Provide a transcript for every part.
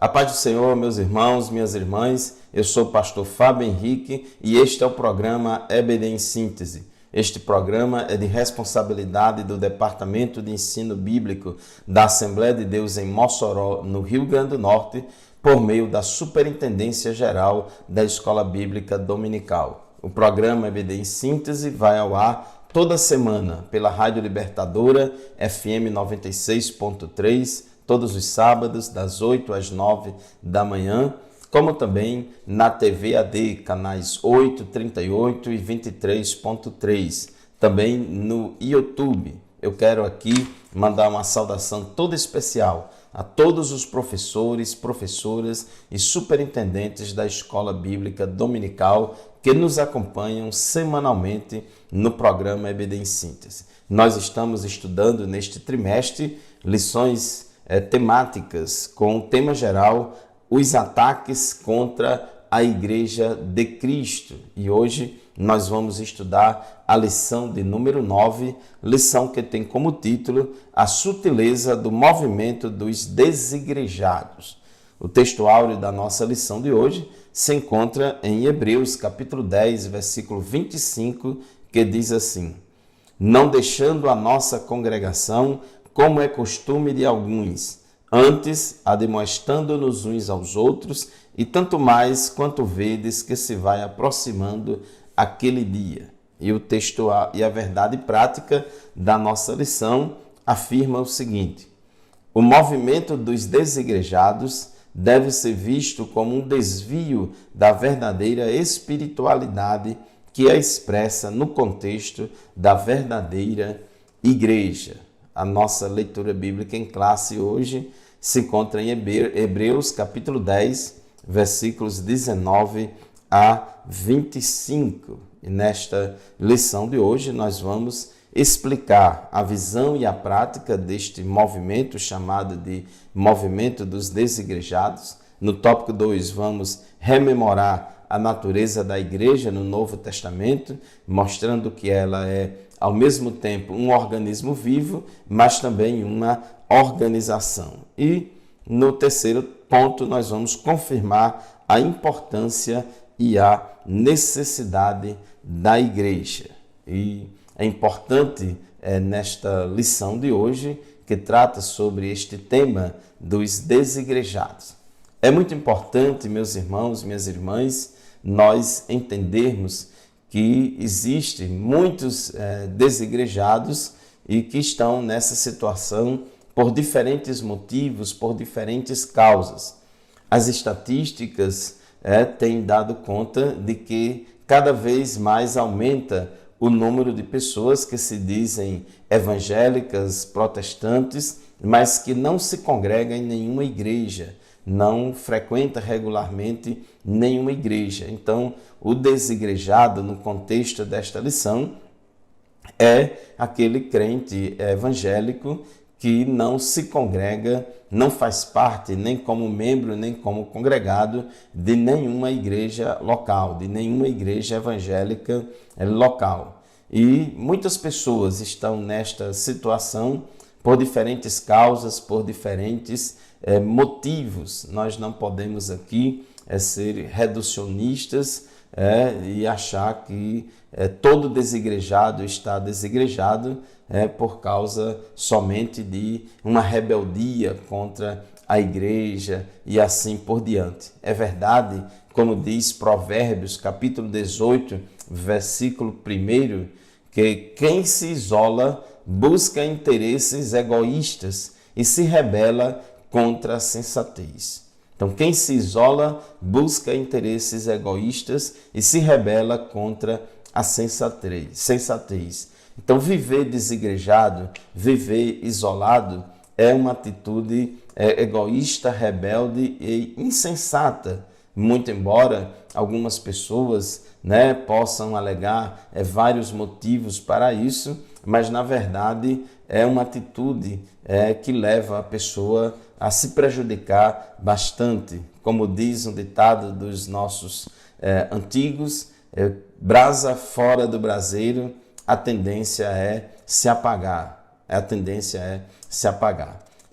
A paz do Senhor, meus irmãos, minhas irmãs, eu sou o pastor Fábio Henrique e este é o programa EBD em Síntese. Este programa é de responsabilidade do Departamento de Ensino Bíblico da Assembleia de Deus em Mossoró, no Rio Grande do Norte, por meio da Superintendência Geral da Escola Bíblica Dominical. O programa EBD em Síntese vai ao ar toda semana pela Rádio Libertadora, FM 96.3, todos os sábados, das 8 às 9 da manhã, como também na TV AD, canais 8, 38 e 23.3, também no YouTube. Eu quero aqui mandar uma saudação toda especial a todos os professores, professoras e superintendentes da Escola Bíblica Dominical que nos acompanham semanalmente no programa EBD em Síntese. Nós estamos estudando neste trimestre lições temáticas com o tema geral, os ataques contra a Igreja de Cristo. E hoje nós vamos estudar a lição de número 9, lição que tem como título A Sutileza do Movimento dos Desigrejados. O texto áureo da nossa lição de hoje se encontra em Hebreus, capítulo 10, versículo 25, que diz assim: Não deixando a nossa congregação, como é costume de alguns, antes admoestando-nos uns aos outros, e tanto mais quanto vedes que se vai aproximando aquele dia. E o texto e a verdade prática da nossa lição afirma o seguinte: o movimento dos desigrejados deve ser visto como um desvio da verdadeira espiritualidade que é expressa no contexto da verdadeira igreja. A nossa leitura bíblica em classe hoje se encontra em Hebreus, capítulo 10, versículos 19 a 25. E nesta lição de hoje nós vamos explicar a visão e a prática deste movimento chamado de movimento dos desigrejados. No tópico 2 vamos rememorar a natureza da igreja no Novo Testamento, mostrando que ela é ao mesmo tempo um organismo vivo, mas também uma organização. E no terceiro ponto nós vamos confirmar a importância e a necessidade da igreja. E é importante nesta lição de hoje, que trata sobre este tema dos desigrejados. É muito importante, meus irmãos, minhas irmãs, nós entendermos que existem muitos desigrejados e que estão nessa situação por diferentes motivos, por diferentes causas. As estatísticas têm dado conta de que cada vez mais aumenta o número de pessoas que se dizem evangélicas, protestantes, mas que não se congregam em nenhuma igreja, não frequenta regularmente nenhuma igreja. Então, o desigrejado, no contexto desta lição, é aquele crente evangélico que não se congrega, não faz parte nem como membro, nem como congregado de nenhuma igreja local, de nenhuma igreja evangélica local. E muitas pessoas estão nesta situação por diferentes causas, por diferentes motivos. Nós não podemos aqui ser reducionistas e achar que todo desigrejado está desigrejado por causa somente de uma rebeldia contra a igreja e assim por diante. É verdade, como diz Provérbios, capítulo 18, versículo 1, que quem se isola busca interesses egoístas e se rebela contra a sensatez. Então, quem se isola busca interesses egoístas e se rebela contra a sensatez. Então, viver desigrejado, viver isolado é uma atitude egoísta, rebelde e insensata. Muito embora algumas pessoas possam alegar vários motivos para isso, mas na verdade é uma atitude que leva a pessoa a se prejudicar bastante. Como diz um ditado dos nossos antigos, brasa fora do braseiro, a tendência é se apagar.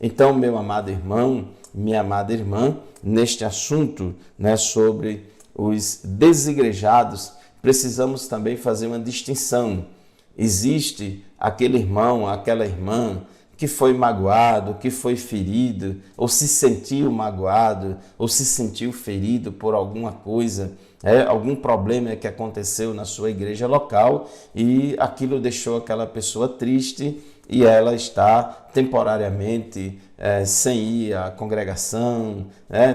Então, meu amado irmão, minha amada irmã, neste assunto, né, sobre os desigrejados, precisamos também fazer uma distinção. Existe aquele irmão, aquela irmã que foi magoado, que foi ferido, ou se sentiu magoado, ou se sentiu ferido por alguma coisa, algum problema que aconteceu na sua igreja local e aquilo deixou aquela pessoa triste e ela está temporariamente sem ir à congregação,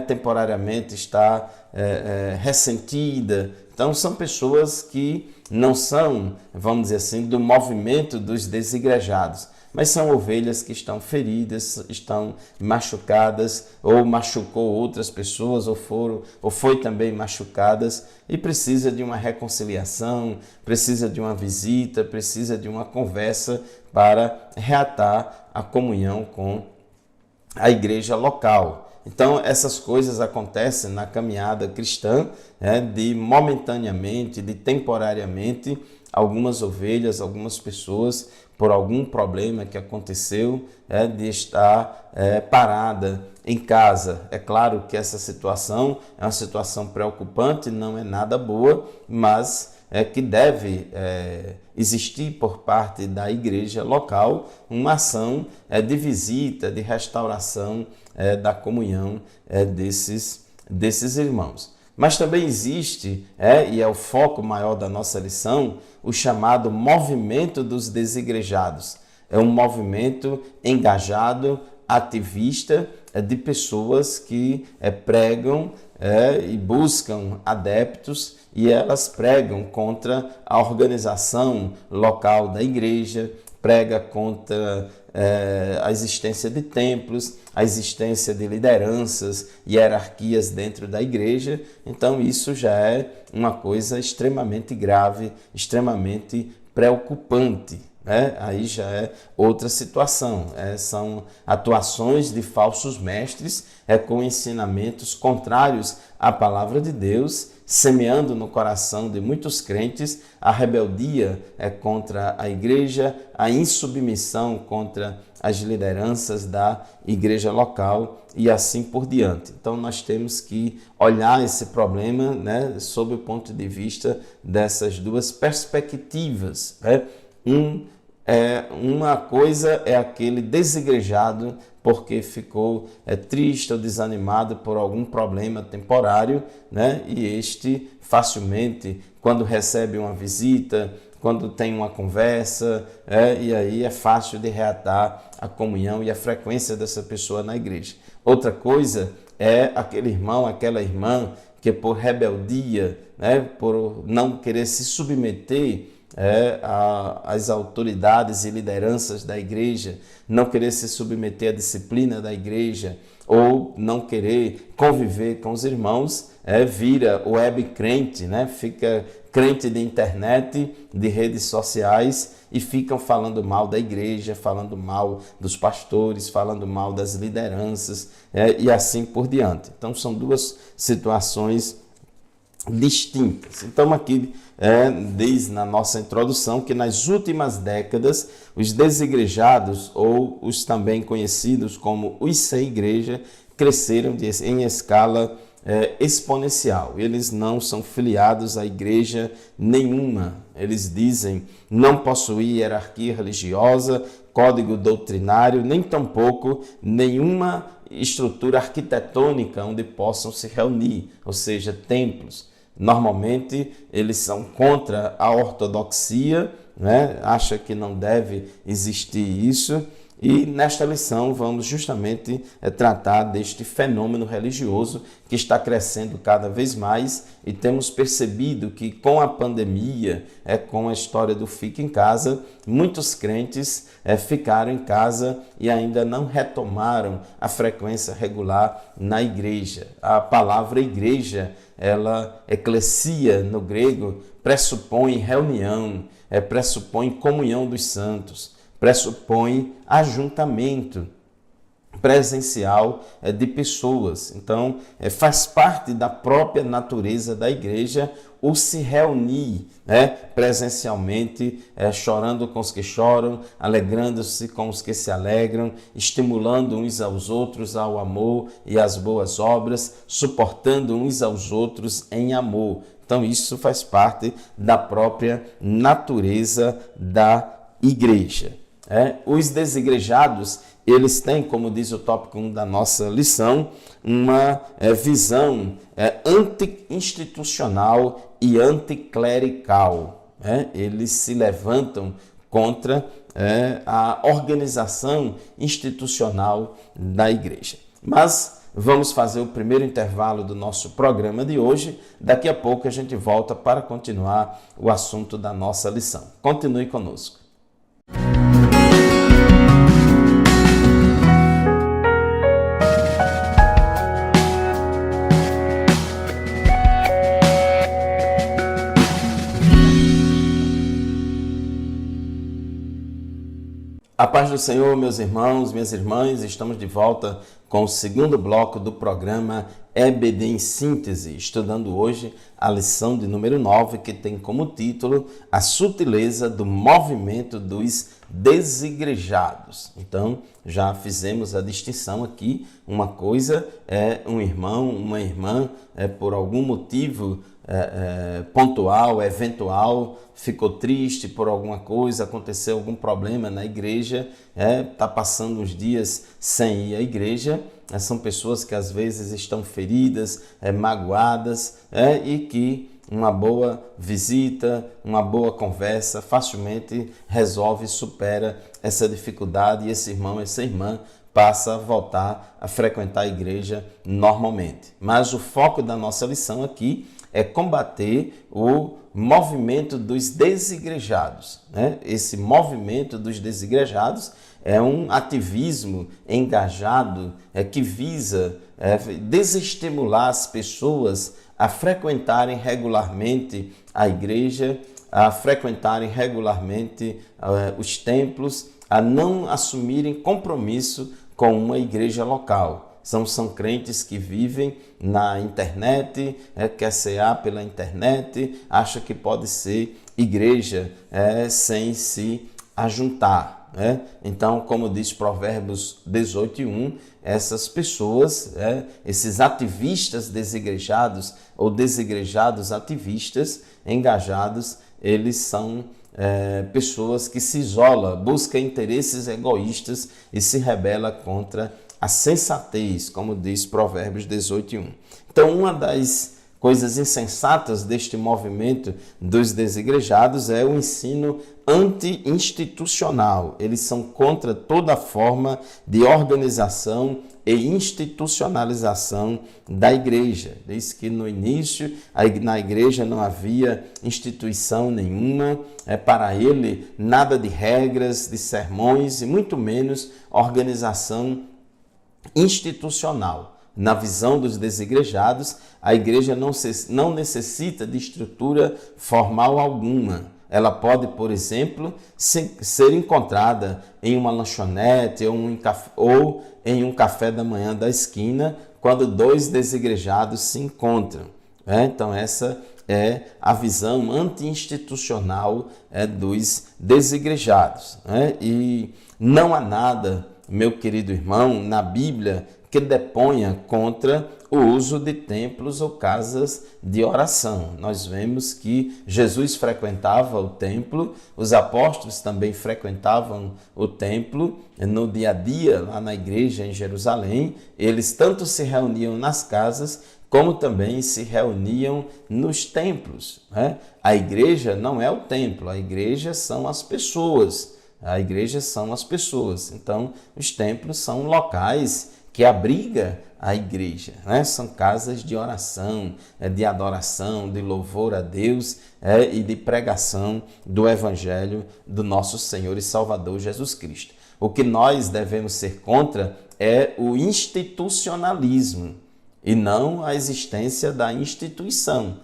temporariamente está ressentida. Então, são pessoas que não são, vamos dizer assim, do movimento dos desigrejados, mas são ovelhas que estão feridas, estão machucadas, ou machucou outras pessoas, ou foi também machucadas, e precisa de uma reconciliação, precisa de uma visita, precisa de uma conversa para reatar a comunhão com a igreja local. Então, essas coisas acontecem na caminhada cristã, de momentaneamente, de temporariamente, algumas ovelhas, algumas pessoas, por algum problema que aconteceu, de estar parada em casa. É claro que essa situação é uma situação preocupante, não é nada boa, mas que deve existir por parte da igreja local uma ação de visita, de restauração da comunhão desses irmãos. Mas também existe, e é o foco maior da nossa lição, o chamado movimento dos desigrejados. É um movimento engajado, ativista, de pessoas que pregam e buscam adeptos, e elas pregam contra a organização local da igreja, prega contra a existência de templos, a existência de lideranças e hierarquias dentro da igreja. Então isso já é uma coisa extremamente grave, extremamente preocupante. Aí já é outra situação, são atuações de falsos mestres com ensinamentos contrários à palavra de Deus, semeando no coração de muitos crentes a rebeldia contra a igreja, a insubmissão contra as lideranças da igreja local e assim por diante. Então nós temos que olhar esse problema, sob o ponto de vista dessas duas perspectivas. Uma coisa é aquele desigrejado porque ficou triste ou desanimado por algum problema temporário, e este facilmente, quando recebe uma visita, quando tem uma conversa, e aí é fácil de reatar a comunhão e a frequência dessa pessoa na igreja. Outra coisa é aquele irmão, aquela irmã que por rebeldia, por não querer se submeter às autoridades e lideranças da igreja, não querer se submeter à disciplina da igreja ou não querer conviver com os irmãos, vira web crente, fica crente de internet, de redes sociais e ficam falando mal da igreja, falando mal dos pastores, falando mal das lideranças e assim por diante. Então são duas situações distintas. Então aqui diz na nossa introdução que nas últimas décadas os desigrejados, ou os também conhecidos como os sem igreja, cresceram em escala exponencial. Eles não são filiados a igreja nenhuma. Eles dizem não possuir hierarquia religiosa, código doutrinário, nem tampouco nenhuma estrutura arquitetônica onde possam se reunir, ou seja, templos. Normalmente eles são contra a ortodoxia, acha que não deve existir isso. E nesta lição vamos justamente tratar deste fenômeno religioso que está crescendo cada vez mais, e temos percebido que com a pandemia, com a história do Fica em Casa, muitos crentes ficaram em casa e ainda não retomaram a frequência regular na igreja. A palavra igreja, eclesia no grego, pressupõe reunião, pressupõe comunhão dos santos, pressupõe ajuntamento. presencial de pessoas. Então, faz parte da própria natureza da igreja o se reunir presencialmente, chorando com os que choram, alegrando-se com os que se alegram, estimulando uns aos outros ao amor e às boas obras, suportando uns aos outros em amor. Então, isso faz parte da própria natureza da igreja. Os desigrejados, eles têm, como diz o tópico 1 da nossa lição, uma visão anti-institucional e anticlerical. Eles se levantam contra a organização institucional da igreja. Mas vamos fazer o primeiro intervalo do nosso programa de hoje. Daqui a pouco a gente volta para continuar o assunto da nossa lição. Continue conosco. A paz do Senhor, meus irmãos, minhas irmãs, estamos de volta com o segundo bloco do programa EBD em Síntese, estudando hoje a lição de número 9, que tem como título A Sutileza do Movimento dos Desigrejados. Então, já fizemos a distinção aqui, uma coisa é um irmão, uma irmã, por algum motivo pontual, eventual, ficou triste por alguma coisa, aconteceu algum problema na igreja, está passando uns dias sem ir à igreja, são pessoas que às vezes estão feridas, magoadas, e que uma boa visita, uma boa conversa facilmente resolve e supera essa dificuldade, e esse irmão, essa irmã passa a voltar a frequentar a igreja normalmente. Mas o foco da nossa lição aqui é combater o movimento dos desigrejados. Esse movimento dos desigrejados é um ativismo engajado que visa desestimular as pessoas a frequentarem regularmente a igreja, a frequentarem regularmente os templos, a não assumirem compromisso com uma igreja local. São crentes que vivem na internet, quer cear pela internet, acha que pode ser igreja sem se ajuntar. Então, como diz Provérbios 18:1, essas pessoas, esses ativistas desigrejados ou desigrejados ativistas engajados, eles são pessoas que se isolam, buscam interesses egoístas e se rebela contra a sensatez, como diz Provérbios 18:1. Então, uma das coisas insensatas deste movimento dos desigrejados é o ensino anti-institucional. Eles são contra toda forma de organização e institucionalização da igreja. Diz que no início na igreja não havia instituição nenhuma, para ele nada de regras, de sermões e muito menos organização institucional. Na visão dos desigrejados, a igreja não necessita de estrutura formal alguma. Ela pode, por exemplo, ser encontrada em uma lanchonete ou em um café da manhã da esquina, quando dois desigrejados se encontram. Então, essa é a visão anti-institucional dos desigrejados. E não há nada, meu querido irmão, na Bíblia que deponha contra o uso de templos ou casas de oração. Nós vemos que Jesus frequentava o templo, os apóstolos também frequentavam o templo no dia a dia, lá na igreja em Jerusalém. Eles tanto se reuniam nas casas, como também se reuniam nos templos. A igreja não é o templo, a igreja são as pessoas. A igreja são as pessoas. Então, os templos são locais que abriga a igreja, São casas de oração, de adoração, de louvor a Deus e de pregação do Evangelho do nosso Senhor e Salvador Jesus Cristo. O que nós devemos ser contra é o institucionalismo e não a existência da instituição.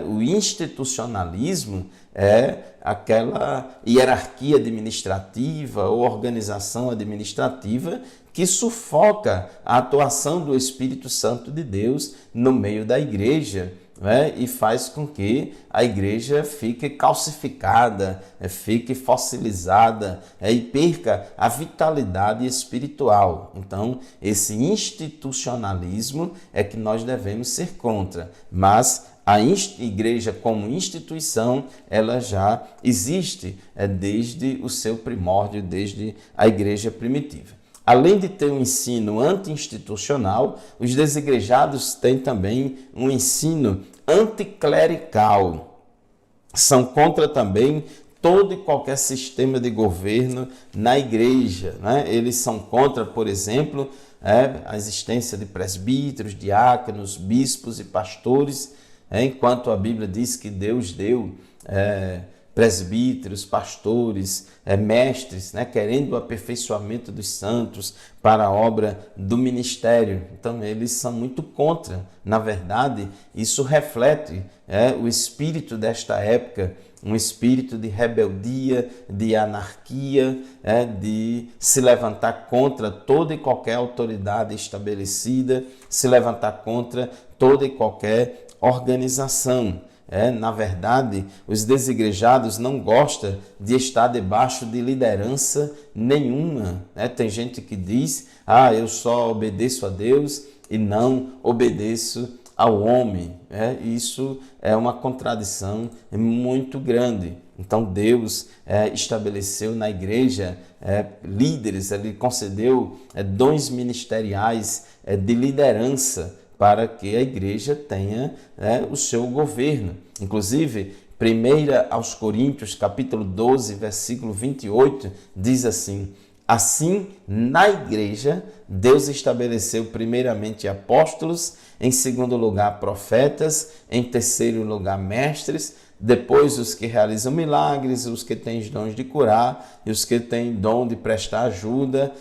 O institucionalismo é aquela hierarquia administrativa ou organização administrativa que sufoca a atuação do Espírito Santo de Deus no meio da igreja, né? E faz com que a igreja fique calcificada, fique fossilizada, e perca a vitalidade espiritual. Então, esse institucionalismo é que nós devemos ser contra, mas a igreja como instituição, ela já existe desde o seu primórdio, desde a igreja primitiva. Além de ter um ensino anti-institucional, os desigrejados têm também um ensino anticlerical. São contra também todo e qualquer sistema de governo na igreja, né? Eles são contra, por exemplo, a existência de presbíteros, diáconos, bispos e pastores, enquanto a Bíblia diz que Deus deu presbíteros, pastores, mestres, querendo o aperfeiçoamento dos santos para a obra do ministério. Então, eles são muito contra. Na verdade, isso reflete o espírito desta época, um espírito de rebeldia, de anarquia, de se levantar contra toda e qualquer autoridade estabelecida, se levantar contra toda e qualquer organização. Na verdade, os desigrejados não gostam de estar debaixo de liderança nenhuma. Tem gente que diz, eu só obedeço a Deus e não obedeço ao homem. Isso é uma contradição muito grande. Então, Deus estabeleceu na igreja líderes, Ele concedeu dons ministeriais de liderança, para que a igreja tenha o seu governo. Inclusive, 1 aos Coríntios, capítulo 12, versículo 28, diz assim: assim, na igreja, Deus estabeleceu primeiramente apóstolos, em segundo lugar profetas, em terceiro lugar mestres, depois os que realizam milagres, os que têm os dons de curar, e os que têm dom de prestar ajuda,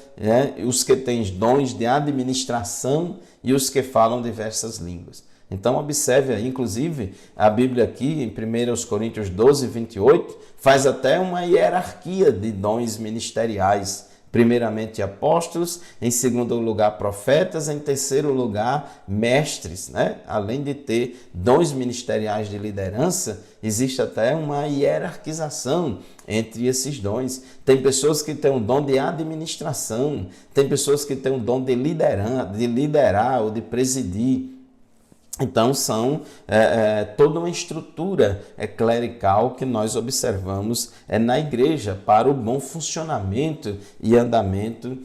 os que têm dons de administração e os que falam diversas línguas. Então, observe aí, inclusive, a Bíblia aqui, em 1 Coríntios 12, 28, faz até uma hierarquia de dons ministeriais. Primeiramente apóstolos, em segundo lugar profetas, em terceiro lugar mestres, Além de ter dons ministeriais de liderança, existe até uma hierarquização entre esses dons. Tem pessoas que têm o dom de administração, tem pessoas que têm o dom de liderar ou de presidir. Então, são toda uma estrutura clerical que nós observamos na igreja para o bom funcionamento e andamento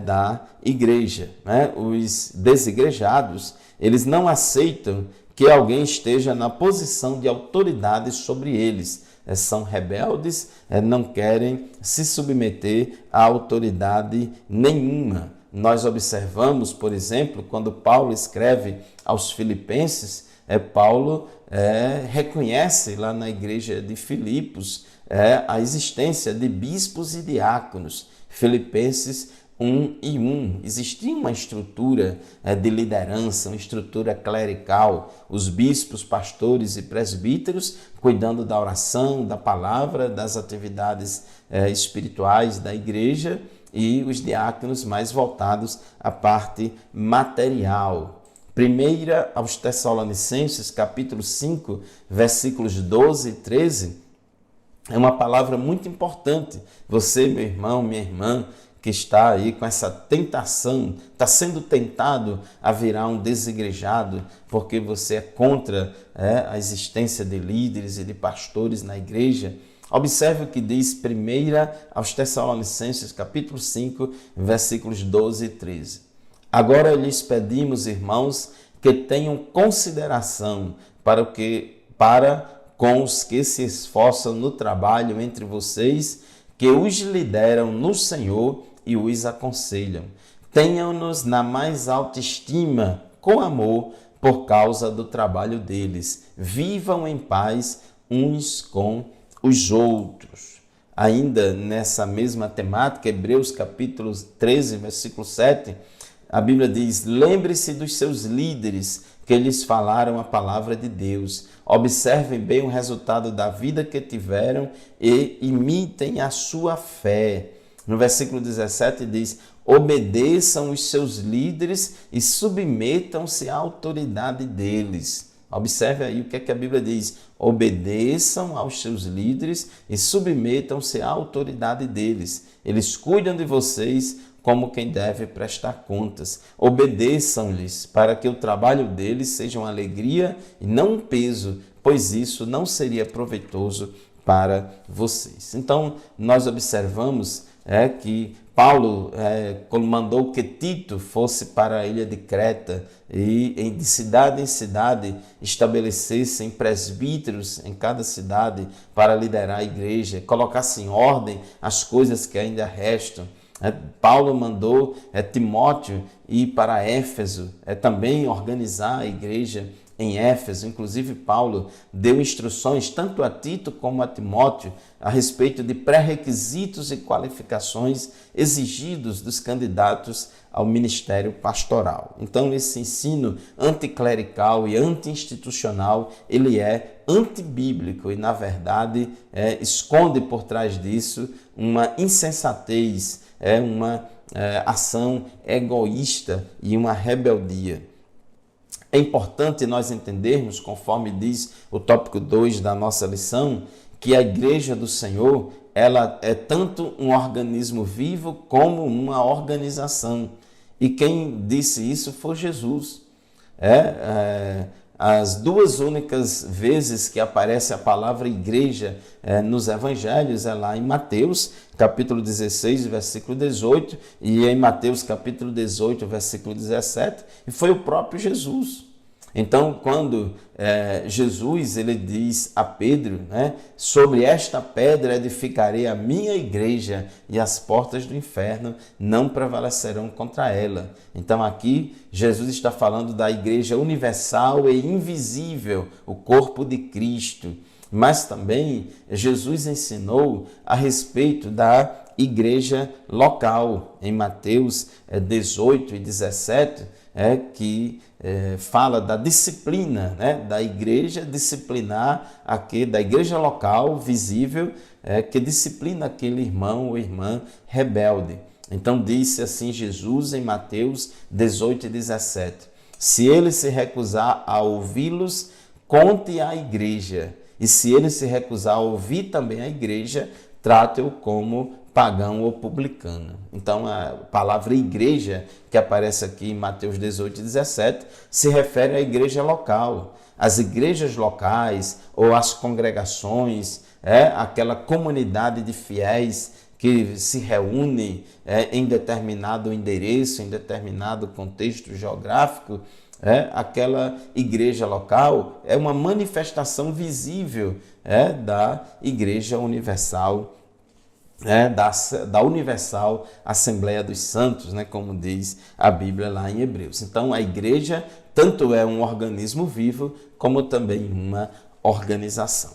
da igreja. Os desigrejados, eles não aceitam que alguém esteja na posição de autoridade sobre eles. São rebeldes, não querem se submeter a autoridade nenhuma. Nós observamos, por exemplo, quando Paulo escreve aos Filipenses, Paulo reconhece lá na igreja de Filipos a existência de bispos e diáconos. Filipenses 1:1. Existia uma estrutura de liderança, uma estrutura clerical. Os bispos, pastores e presbíteros cuidando da oração, da palavra, das atividades espirituais da igreja, e os diáconos mais voltados à parte material. 1 aos Tessalonicenses, capítulo 5, versículos 12 e 13, é uma palavra muito importante. Você, meu irmão, minha irmã, que está aí com essa tentação, está sendo tentado a virar um desigrejado, porque você é contra a existência de líderes e de pastores na igreja. Observe o que diz 1 aos Tessalonicenses, capítulo 5, versículos 12 e 13. Agora lhes pedimos, irmãos, que tenham consideração para com os que se esforçam no trabalho entre vocês, que os lideram no Senhor e os aconselham. Tenham-nos na mais alta estima, com amor, por causa do trabalho deles. Vivam em paz uns com os outros. Ainda nessa mesma temática, Hebreus capítulo 13, versículo 7, a Bíblia diz: lembre-se dos seus líderes que lhes falaram a palavra de Deus. Observem bem o resultado da vida que tiveram e imitem a sua fé. No versículo 17 diz: obedeçam os seus líderes e submetam-se à autoridade deles. Observe aí o que é que a Bíblia diz. Obedeçam aos seus líderes e submetam-se à autoridade deles. Eles cuidam de vocês como quem deve prestar contas. Obedeçam-lhes para que o trabalho deles seja uma alegria e não um peso, pois isso não seria proveitoso para vocês. Então, nós observamos que Paulo mandou que Tito fosse para a ilha de Creta e de cidade em cidade estabelecessem presbíteros em cada cidade para liderar a igreja, colocasse em ordem as coisas que ainda restam. Paulo mandou Timóteo ir para Éfeso, também organizar a igreja em Éfeso. Inclusive, Paulo deu instruções tanto a Tito como a Timóteo a respeito de pré-requisitos e qualificações exigidos dos candidatos ao ministério pastoral. Então, esse ensino anticlerical e anti-institucional, ele é antibíblico e, na verdade, esconde por trás disso uma insensatez, uma ação egoísta e uma rebeldia. É importante nós entendermos, conforme diz o tópico 2 da nossa lição, que a Igreja do Senhor, ela é tanto um organismo vivo como uma organização. E quem disse isso foi Jesus. As duas únicas vezes que aparece a palavra igreja nos evangelhos é lá em Mateus, capítulo 16, versículo 18, e em Mateus, capítulo 18, versículo 17, e foi o próprio Jesus. Então, quando Jesus ele diz a Pedro, sobre esta pedra edificarei a minha igreja e as portas do inferno não prevalecerão contra ela. Então, aqui Jesus está falando da igreja universal e invisível, o corpo de Cristo. Mas também Jesus ensinou a respeito da igreja local. Em Mateus 18 e 17, que fala da disciplina, da igreja disciplinar da igreja local, visível, que disciplina aquele irmão ou irmã rebelde. Então disse assim Jesus em Mateus 18 e 17, se ele se recusar a ouvi-los, conte à igreja, e se ele se recusar a ouvir também a igreja, trate-o como pagão ou publicano. Então, a palavra igreja, que aparece aqui em Mateus 18 e 17, se refere à igreja local. As igrejas locais ou as congregações, aquela comunidade de fiéis que se reúne em determinado endereço, em determinado contexto geográfico, aquela igreja local é uma manifestação visível da Igreja Universal, da Universal Assembleia dos Santos, como diz a Bíblia lá em Hebreus. Então, a igreja tanto é um organismo vivo, como também uma organização.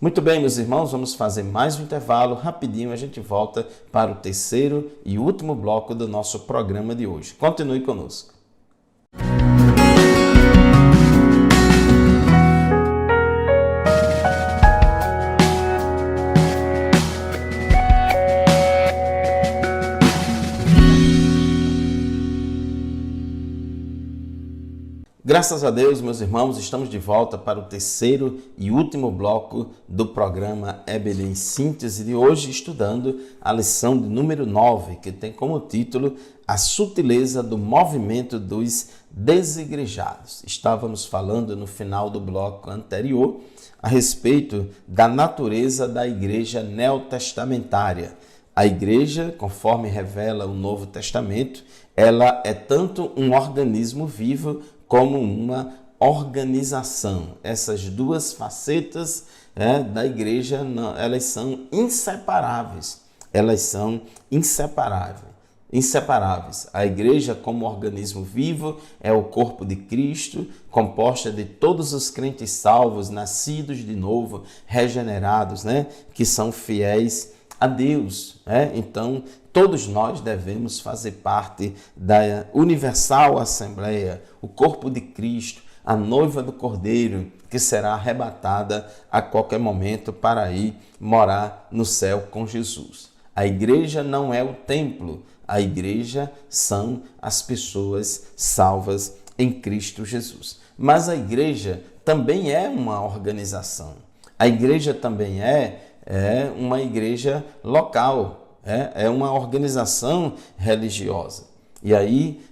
Muito bem, meus irmãos, vamos fazer mais um intervalo. Rapidinho a gente volta para o terceiro e último bloco do nosso programa de hoje. Continue conosco. Graças a Deus, meus irmãos, estamos de volta para o terceiro e último bloco do programa EBD em Síntese de hoje, estudando a lição de número 9, que tem como título A Sutileza do Movimento dos Desigrejados. Estávamos falando no final do bloco anterior a respeito da natureza da igreja neotestamentária. A igreja, conforme revela o Novo Testamento, ela é tanto um organismo vivo como uma organização. Essas duas facetas da igreja, elas são inseparáveis. Elas são inseparáveis. A igreja, como organismo vivo, é o corpo de Cristo, composta de todos os crentes salvos, nascidos de novo, regenerados, que são fiéis a Deus. Então, todos nós devemos fazer parte da Universal Assembleia, o corpo de Cristo, a noiva do Cordeiro, que será arrebatada a qualquer momento para ir morar no céu com Jesus. A igreja não é o templo, a igreja são as pessoas salvas em Cristo Jesus. Mas a igreja também é uma organização. A igreja também é uma igreja local, é uma organização religiosa. E aí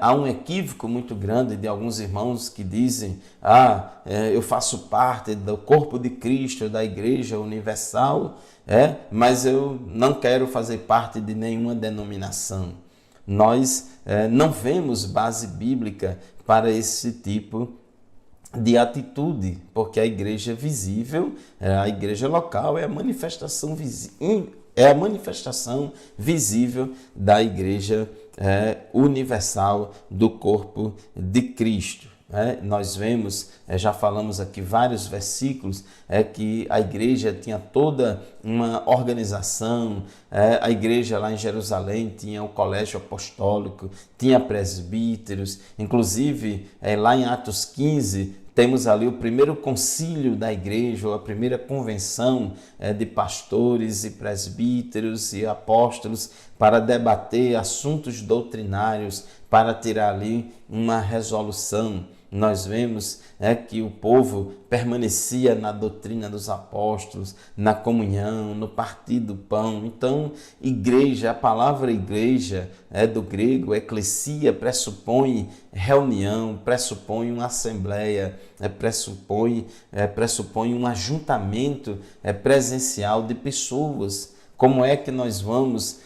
há um equívoco muito grande de alguns irmãos que dizem: eu faço parte do corpo de Cristo, da Igreja Universal, mas eu não quero fazer parte de nenhuma denominação. Nós não vemos base bíblica para esse tipo de atitude, porque a igreja visível, a igreja local é a manifestação visível da igreja universal do corpo de Cristo. Nós vemos, já falamos aqui vários versículos, que a igreja tinha toda uma organização, a igreja lá em Jerusalém tinha o colégio apostólico, tinha presbíteros, inclusive lá em Atos 15, temos ali o primeiro concílio da igreja, ou a primeira convenção de pastores e presbíteros e apóstolos para debater assuntos doutrinários, para tirar ali uma resolução. Nós vemos que o povo permanecia na doutrina dos apóstolos, na comunhão, no partir do pão. Então, igreja, a palavra igreja do grego, eclesia, pressupõe reunião, pressupõe uma assembleia, pressupõe um ajuntamento presencial de pessoas. Como é que nós vamos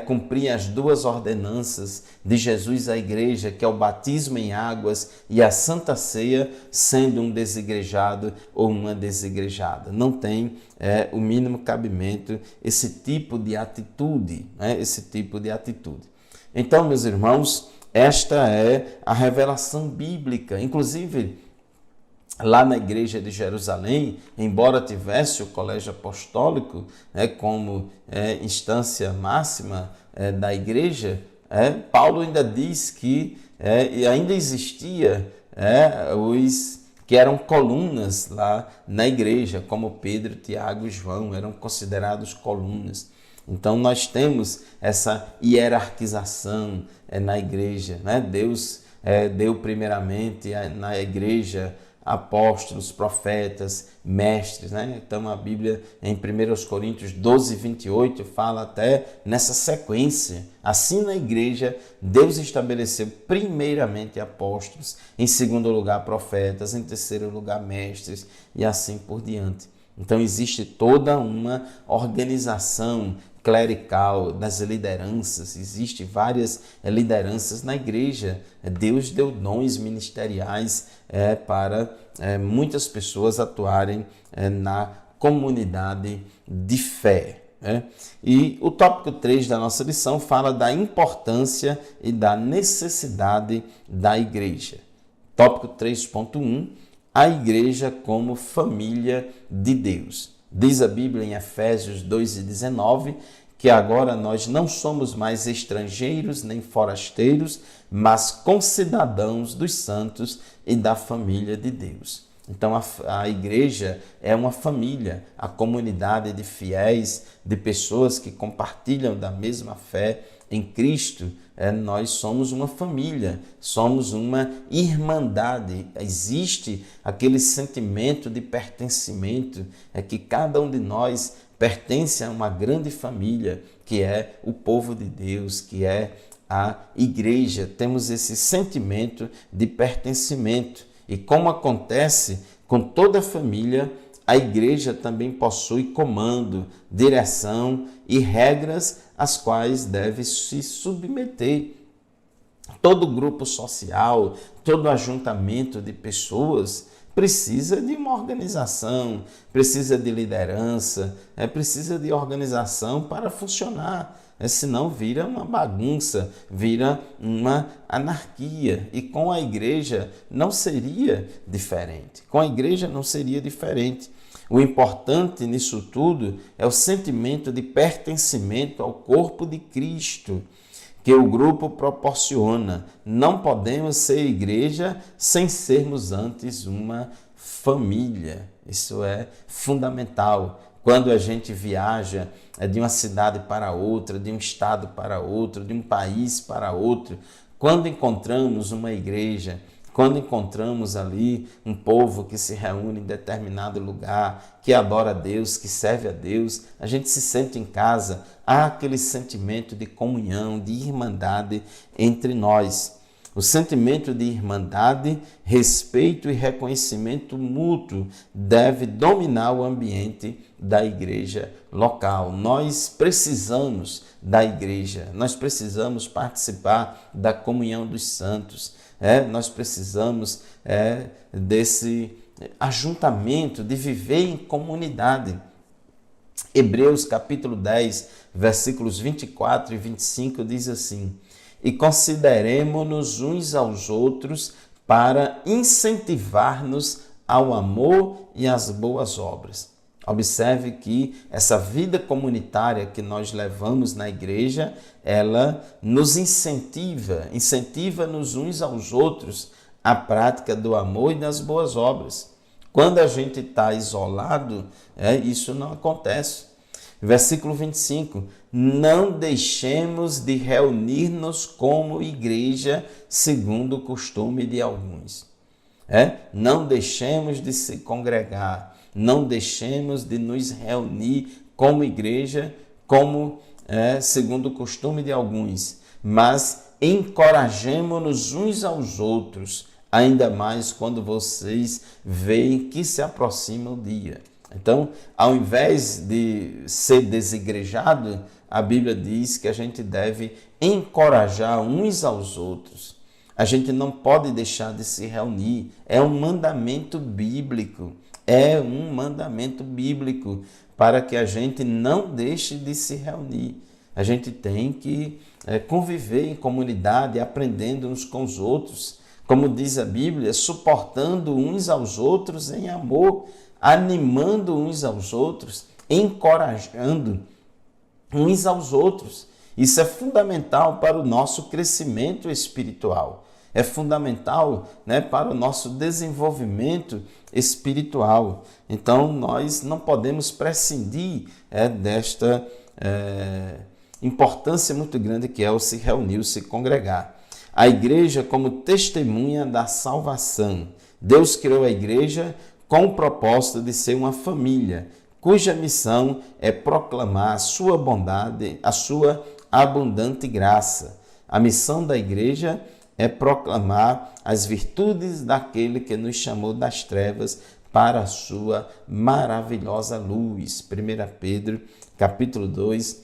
cumprir as duas ordenanças de Jesus à igreja, que é o batismo em águas e a Santa Ceia, sendo um desigrejado ou uma desigrejada? Não tem o mínimo cabimento esse tipo de atitude, Então, meus irmãos, esta é a revelação bíblica. Inclusive, lá na igreja de Jerusalém, embora tivesse o colégio apostólico como instância máxima da igreja, Paulo ainda diz que ainda existia os que eram colunas lá na igreja, como Pedro, Tiago e João, eram considerados colunas. Então nós temos essa hierarquização na igreja. Deus deu primeiramente na igreja apóstolos, profetas, mestres. Então a Bíblia em 1 Coríntios 12, 28 fala até nessa sequência. Assim na igreja, Deus estabeleceu primeiramente apóstolos, em segundo lugar profetas, em terceiro lugar mestres e assim por diante. Então existe toda uma organização clerical das lideranças, existem várias lideranças na igreja. Deus deu dons ministeriais para muitas pessoas atuarem na comunidade de fé. E o tópico 3 da nossa lição fala da importância e da necessidade da igreja. Tópico 3.1, a igreja como família de Deus. Diz a Bíblia em Efésios 2:19 que agora nós não somos mais estrangeiros nem forasteiros, mas concidadãos dos santos e da família de Deus. Então a igreja é uma família, a comunidade de fiéis, de pessoas que compartilham da mesma fé em Cristo. Nós somos uma família, somos uma irmandade. Existe aquele sentimento de pertencimento, que cada um de nós pertence a uma grande família, que é o povo de Deus, que é a igreja. Temos esse sentimento de pertencimento. E como acontece com toda a família, a igreja também possui comando, direção e regras às quais deve se submeter. Todo grupo social, todo ajuntamento de pessoas precisa de uma organização, precisa de liderança, precisa de organização para funcionar. Senão vira uma bagunça, vira uma anarquia. E com a igreja não seria diferente. O importante nisso tudo é o sentimento de pertencimento ao corpo de Cristo, que o grupo proporciona. Não podemos ser igreja sem sermos antes uma família. Isso é fundamental. quando a gente viaja de uma cidade para outra, de um estado para outro, de um país para outro, quando encontramos uma igreja, quando encontramos ali um povo que se reúne em determinado lugar, que adora a Deus, que serve a Deus, a gente se sente em casa, há aquele sentimento de comunhão, de irmandade entre nós. O sentimento de irmandade, respeito e reconhecimento mútuo deve dominar o ambiente da igreja local. Nós precisamos da igreja, nós precisamos participar da comunhão dos santos, nós precisamos desse ajuntamento, de viver em comunidade. Hebreus capítulo 10, versículos 24 e 25 diz assim: e consideremo-nos uns aos outros para incentivar-nos ao amor e às boas obras. Observe que essa vida comunitária que nós levamos na igreja, ela nos incentiva-nos uns aos outros à prática do amor e das boas obras. Quando a gente está isolado, isso não acontece. Versículo 25, não deixemos de reunir-nos como igreja, segundo o costume de alguns. Não deixemos de se congregar, não deixemos de nos reunir como igreja, segundo o costume de alguns, mas encorajemo-nos uns aos outros, ainda mais quando vocês veem que se aproxima o dia. Então, ao invés de ser desigrejado, a Bíblia diz que a gente deve encorajar uns aos outros. A gente não pode deixar de se reunir. É um mandamento bíblico. Para que a gente não deixe de se reunir. A gente tem que conviver em comunidade, aprendendo uns com os outros. Como diz a Bíblia, suportando uns aos outros em amor, animando uns aos outros, encorajando uns aos outros. Isso é fundamental para o nosso crescimento espiritual. É fundamental, para o nosso desenvolvimento espiritual. Então, nós não podemos prescindir desta importância muito grande que é o se reunir, o se congregar. A igreja como testemunha da salvação. Deus criou a igreja com o propósito de ser uma família, cuja missão é proclamar a sua bondade, a sua abundante graça. A missão da igreja é proclamar as virtudes daquele que nos chamou das trevas para a sua maravilhosa luz. 1 Pedro, capítulo 2,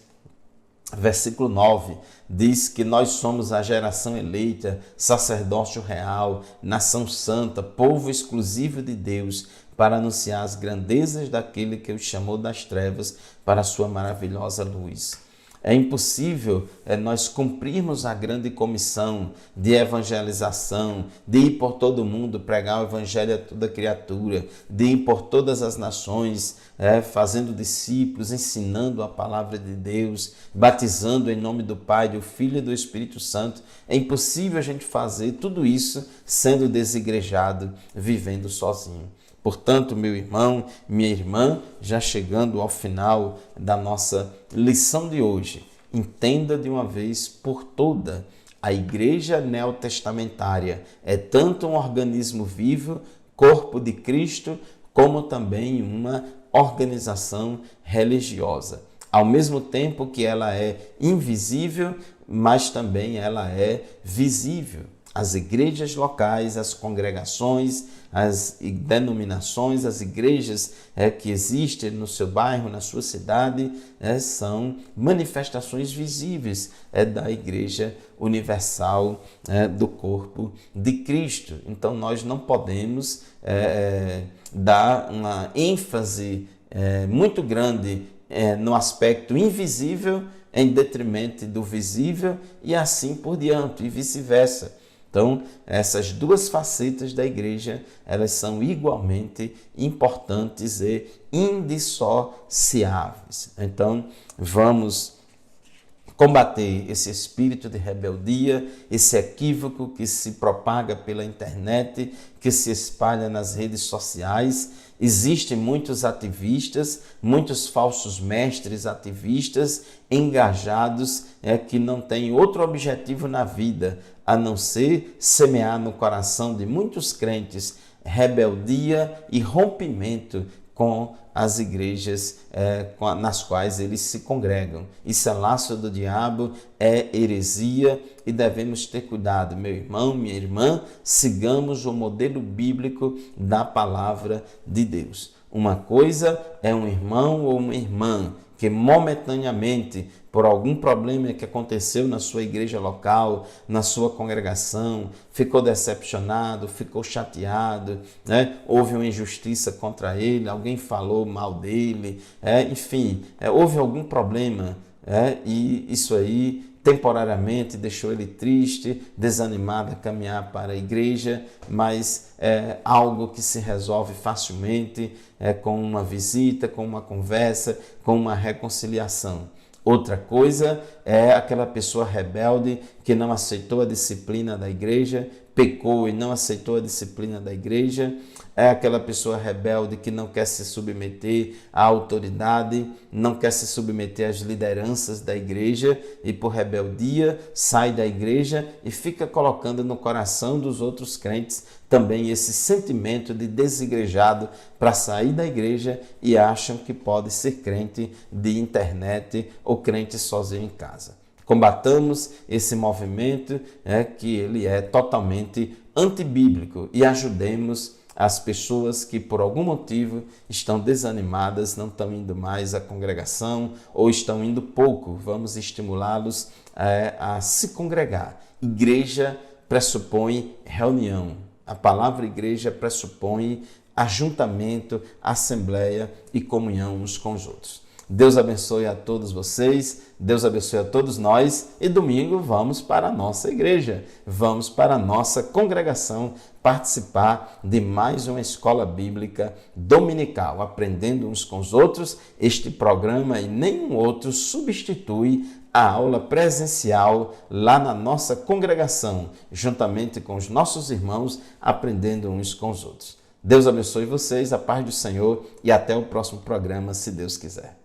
versículo 9, diz que nós somos a geração eleita, sacerdócio real, nação santa, povo exclusivo de Deus, para anunciar as grandezas daquele que os chamou das trevas para a sua maravilhosa luz. É impossível nós cumprirmos a grande comissão de evangelização, de ir por todo mundo, pregar o evangelho a toda criatura, de ir por todas as nações, fazendo discípulos, ensinando a palavra de Deus, batizando em nome do Pai, do Filho e do Espírito Santo. É impossível a gente fazer tudo isso sendo desigrejado, vivendo sozinho. Portanto, meu irmão, minha irmã, já chegando ao final da nossa lição de hoje, entenda de uma vez por toda, a Igreja Neotestamentária é tanto um organismo vivo, corpo de Cristo, como também uma organização religiosa. Ao mesmo tempo que ela é invisível, mas também ela é visível. As igrejas locais, as congregações, as denominações, as igrejas que existem no seu bairro, na sua cidade, são manifestações visíveis da Igreja Universal do corpo de Cristo. Então, nós não podemos dar uma ênfase muito grande no aspecto invisível em detrimento do visível e assim por diante, e vice-versa. Então, essas duas facetas da igreja, elas são igualmente importantes e indissociáveis. Então, vamos combater esse espírito de rebeldia, esse equívoco que se propaga pela internet, que se espalha nas redes sociais. Existem muitos ativistas, muitos falsos mestres ativistas engajados que não têm outro objetivo na vida a não ser semear no coração de muitos crentes rebeldia e rompimento com as igrejas nas quais eles se congregam. Isso é laço do diabo, é heresia e devemos ter cuidado, meu irmão, minha irmã, sigamos o modelo bíblico da palavra de Deus. Uma coisa é um irmão ou uma irmã que momentaneamente, por algum problema que aconteceu na sua igreja local, na sua congregação, ficou decepcionado, ficou chateado, houve uma injustiça contra ele, alguém falou mal dele, enfim, houve algum problema, e isso aí temporariamente deixou ele triste, desanimado a caminhar para a igreja, mas é algo que se resolve facilmente com uma visita, com uma conversa, com uma reconciliação. Outra coisa é aquela pessoa rebelde que não aceitou a disciplina da igreja, pecou e não aceitou a disciplina da igreja. É aquela pessoa rebelde que não quer se submeter à autoridade, não quer se submeter às lideranças da igreja e por rebeldia sai da igreja e fica colocando no coração dos outros crentes também esse sentimento de desigrejado para sair da igreja e acham que pode ser crente de internet ou crente sozinho em casa. Combatamos esse movimento que ele é totalmente antibíblico e ajudemos as pessoas que por algum motivo estão desanimadas, não estão indo mais à congregação ou estão indo pouco. Vamos estimulá-los a se congregar. Igreja pressupõe reunião. A palavra igreja pressupõe ajuntamento, assembleia e comunhão uns com os outros. Deus abençoe a todos vocês, Deus abençoe a todos nós e domingo vamos para a nossa igreja, vamos para a nossa congregação participar de mais uma escola bíblica dominical, aprendendo uns com os outros. Este programa e nenhum outro substitui a aula presencial lá na nossa congregação, juntamente com os nossos irmãos, aprendendo uns com os outros. Deus abençoe vocês, a paz do Senhor e até o próximo programa, se Deus quiser.